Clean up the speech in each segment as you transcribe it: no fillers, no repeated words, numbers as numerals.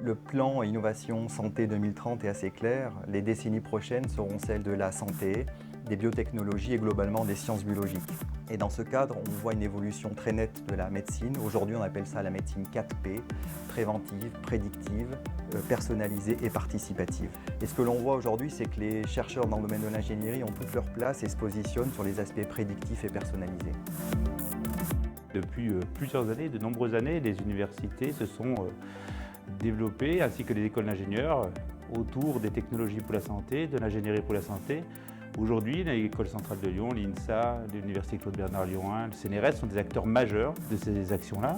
Le plan Innovation Santé 2030 est assez clair. Les décennies prochaines seront celles de la santé, des biotechnologies et globalement des sciences biologiques. Et dans ce cadre, on voit une évolution très nette de la médecine. Aujourd'hui, on appelle ça la médecine 4P, préventive, prédictive, personnalisée et participative. Et ce que l'on voit aujourd'hui, c'est que les chercheurs dans le domaine de l'ingénierie ont toute leur place et se positionnent sur les aspects prédictifs et personnalisés. Depuis plusieurs années, de nombreuses années, les universités se sont développées, ainsi que les écoles d'ingénieurs, autour des technologies pour la santé, de l'ingénierie pour la santé. Aujourd'hui, l'École centrale de Lyon, l'INSA, l'Université Claude Bernard Lyon 1, le CNRS sont des acteurs majeurs de ces actions-là.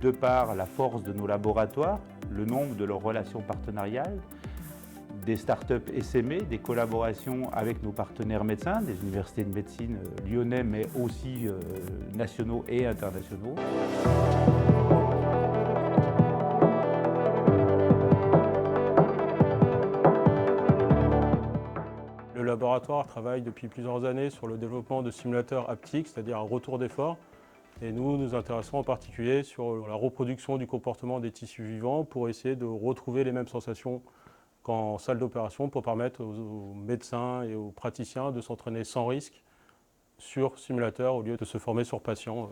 De par la force de nos laboratoires, le nombre de leurs relations partenariales, des startups essaimées, des collaborations avec nos partenaires médecins, des universités de médecine lyonnais, mais aussi nationaux et internationaux. Le laboratoire travaille depuis plusieurs années sur le développement de simulateurs haptiques, c'est-à-dire un retour d'effort. Et nous nous intéressons en particulier sur la reproduction du comportement des tissus vivants pour essayer de retrouver les mêmes sensations qu'en salle d'opération pour permettre aux médecins et aux praticiens de s'entraîner sans risque sur simulateur au lieu de se former sur patient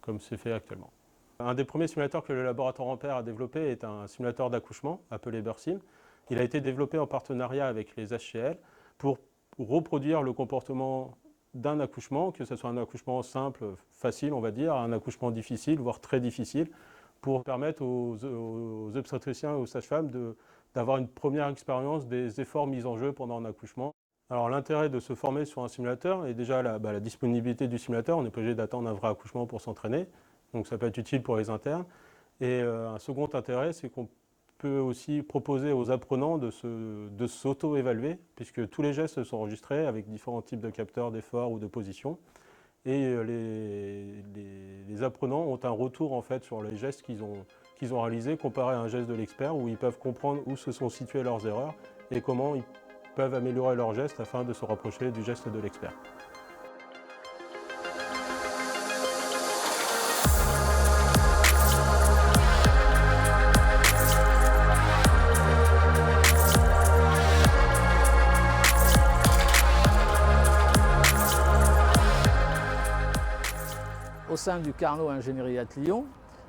comme c'est fait actuellement. Un des premiers simulateurs que le laboratoire Ampère a développé est un simulateur d'accouchement appelé Bursim. Il a été développé en partenariat avec les HCL pour reproduire le comportement d'un accouchement, que ce soit un accouchement simple, facile on va dire, un accouchement difficile, voire très difficile, pour permettre aux obstétriciens et aux sages-femmes d'avoir une première expérience des efforts mis en jeu pendant un accouchement. Alors l'intérêt de se former sur un simulateur est déjà la disponibilité du simulateur, on n'est pas obligé d'attendre un vrai accouchement pour s'entraîner, donc ça peut être utile pour les internes. Et un second intérêt, c'est qu'on peut aussi proposer aux apprenants de s'auto-évaluer, puisque tous les gestes sont enregistrés avec différents types de capteurs d'effort ou de position. Et les apprenants ont un retour en fait sur les gestes qu'ils ont réalisés comparé à un geste de l'expert, où ils peuvent comprendre où se sont situées leurs erreurs et comment ils peuvent améliorer leurs gestes afin de se rapprocher du geste de l'expert. Au sein du Carnot Ingénierie at Lyon,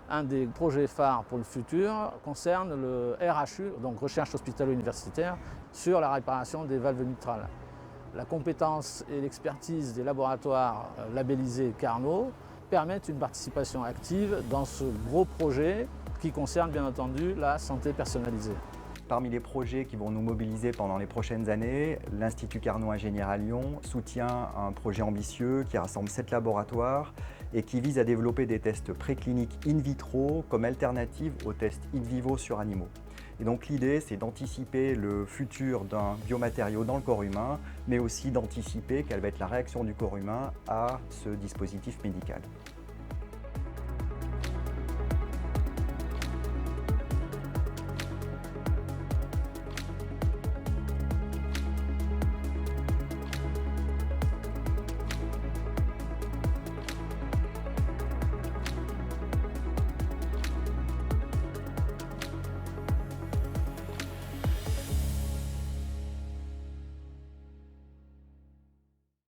un des projets phares pour le futur concerne le RHU, donc Recherche Hospitalo-Universitaire, sur la réparation des valves mitrales. La compétence et l'expertise des laboratoires labellisés Carnot permettent une participation active dans ce gros projet qui concerne bien entendu la santé personnalisée. Parmi les projets qui vont nous mobiliser pendant les prochaines années, l'Institut Carnot Ingénieur à Lyon soutient un projet ambitieux qui rassemble 7 laboratoires et qui vise à développer des tests précliniques in vitro comme alternative aux tests in vivo sur animaux. Et donc l'idée, c'est d'anticiper le futur d'un biomatériau dans le corps humain, mais aussi d'anticiper quelle va être la réaction du corps humain à ce dispositif médical.